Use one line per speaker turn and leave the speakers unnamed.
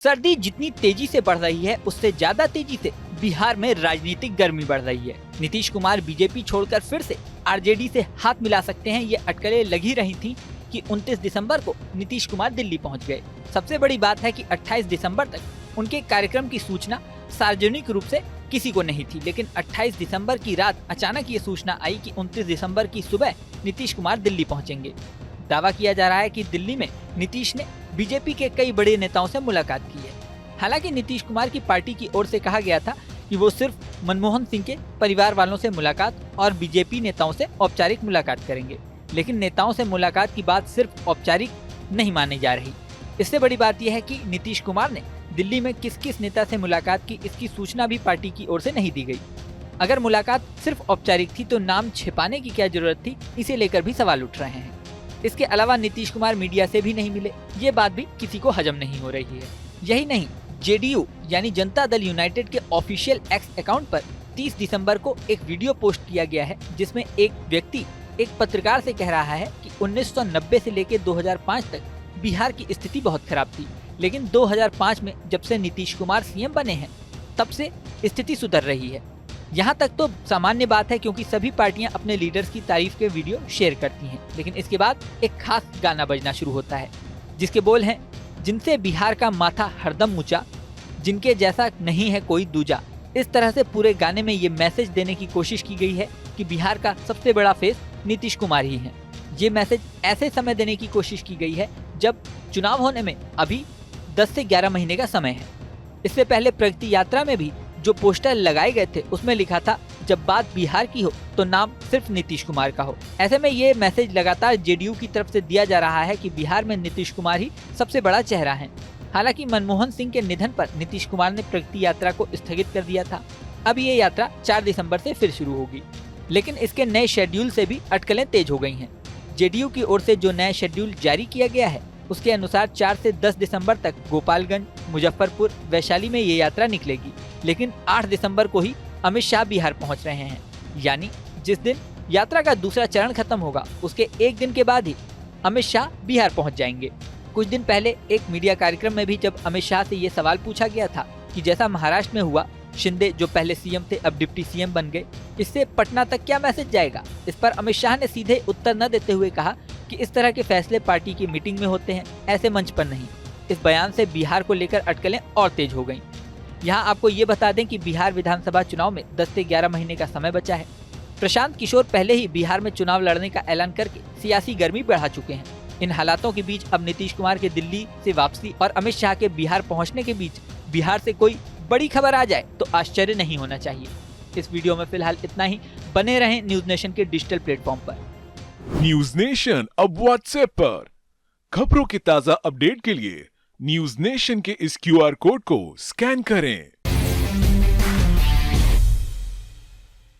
सर्दी जितनी तेजी से बढ़ रही है उससे ज्यादा तेजी से बिहार में राजनीतिक गर्मी बढ़ रही है। नीतीश कुमार बीजेपी छोड़कर फिर से आरजेडी से हाथ मिला सकते हैं, ये अटकलें लगी रही थीं कि 29 दिसंबर को नीतीश कुमार दिल्ली पहुंच गए। सबसे बड़ी बात है कि 28 दिसंबर तक उनके कार्यक्रम की सूचना सार्वजनिक रूप से किसी को नहीं थी, लेकिन 28 दिसंबर की रात अचानक ये सूचना आई कि 29 दिसंबर की सुबह नीतीश कुमार दिल्ली पहुंचेंगे। दावा किया जा रहा है कि दिल्ली में नीतीश ने बीजेपी के कई बड़े नेताओं से मुलाकात की है। हालांकि नीतीश कुमार की पार्टी की ओर से कहा गया था कि वो सिर्फ मनमोहन सिंह के परिवार वालों से मुलाकात और बीजेपी नेताओं से औपचारिक मुलाकात करेंगे, लेकिन नेताओं से मुलाकात की बात सिर्फ औपचारिक नहीं मानी जा रही। इससे बड़ी बात यह है कि नीतीश कुमार ने दिल्ली में किस किस नेता से मुलाकात की, इसकी सूचना भी पार्टी की ओर से नहीं दी गई। अगर मुलाकात सिर्फ औपचारिक थी तो नाम छिपाने की क्या जरूरत थी, इसे लेकर भी सवाल उठ रहे हैं। इसके अलावा नीतीश कुमार मीडिया से भी नहीं मिले, ये बात भी किसी को हजम नहीं हो रही है। यही नहीं, जेडीयू यानी जनता दल यूनाइटेड के ऑफिशियल एक्स अकाउंट पर 30 दिसंबर को एक वीडियो पोस्ट किया गया है, जिसमें एक व्यक्ति एक पत्रकार से कह रहा है कि 1990 से लेकर 2005 तक बिहार की स्थिति बहुत खराब थी, लेकिन 2005 में जब से नीतीश कुमार सीएम बने हैं तब से स्थिति सुधर रही है। यहाँ तक तो सामान्य बात है, क्योंकि सभी पार्टियां अपने लीडर्स की तारीफ के वीडियो शेयर करती हैं, लेकिन इसके बाद एक खास गाना बजना शुरू होता है, जिसके बोल हैं, जिनसे बिहार का माथा हरदम ऊंचा, जिनके जैसा नहीं है कोई दूजा। इस तरह से पूरे गाने में ये मैसेज देने की कोशिश की गई है कि बिहार का सबसे बड़ा फेस नीतीश कुमार ही है। ये मैसेज ऐसे समय देने की कोशिश की गई है जब चुनाव होने में अभी 10 से 11 महीने का समय है। इससे पहले प्रगति यात्रा में भी जो पोस्टर लगाए गए थे उसमें लिखा था, जब बात बिहार की हो तो नाम सिर्फ नीतीश कुमार का हो। ऐसे में ये मैसेज लगातार जेडीयू की तरफ से दिया जा रहा है कि बिहार में नीतीश कुमार ही सबसे बड़ा चेहरा है। हालांकि मनमोहन सिंह के निधन पर नीतीश कुमार ने प्रगति यात्रा को स्थगित कर दिया था। अब ये यात्रा 4 दिसंबर से फिर शुरू होगी, लेकिन इसके नए शेड्यूल से भी अटकलें तेज हो गई हैं। जेडीयू की ओर से जो नया शेड्यूल जारी किया गया है उसके अनुसार 4 से 10 दिसंबर तक गोपालगंज, मुजफ्फरपुर, वैशाली में ये यात्रा निकलेगी, लेकिन 8 दिसंबर को ही अमित शाह बिहार पहुंच रहे हैं। यानी जिस दिन यात्रा का दूसरा चरण खत्म होगा उसके एक दिन के बाद ही अमित शाह बिहार पहुंच जाएंगे। कुछ दिन पहले एक मीडिया कार्यक्रम में भी जब अमित शाह से ये सवाल पूछा गया था कि जैसा महाराष्ट्र में हुआ, शिंदे जो पहले सीएम थे अब डिप्टी सीएम बन गए, इससे पटना तक क्या मैसेज जाएगा। इस पर अमित शाह ने सीधे उत्तर न देते हुए कहा कि इस तरह के फैसले पार्टी की मीटिंग में होते हैं, ऐसे मंच पर नहीं। इस बयान से बिहार को लेकर अटकलें और तेज हो गईं। यहाँ आपको ये बता दें कि बिहार विधानसभा चुनाव में 10 से 11 महीने का समय बचा है। प्रशांत किशोर पहले ही बिहार में चुनाव लड़ने का ऐलान करके सियासी गर्मी बढ़ा चुके हैं। इन हालातों के बीच अब नीतीश कुमार के दिल्ली से वापसी और अमित शाह के बिहार पहुंचने के बीच बिहार से कोई बड़ी खबर आ जाए तो आश्चर्य नहीं होना चाहिए। इस वीडियो में फिलहाल इतना ही। बने रहें न्यूज नेशन के डिजिटल प्लेटफॉर्म पर।
न्यूज नेशन अब व्हाट्सएप पर खबरों के ताजा अपडेट के लिए न्यूज नेशन के इस क्यूआर कोड को स्कैन करें।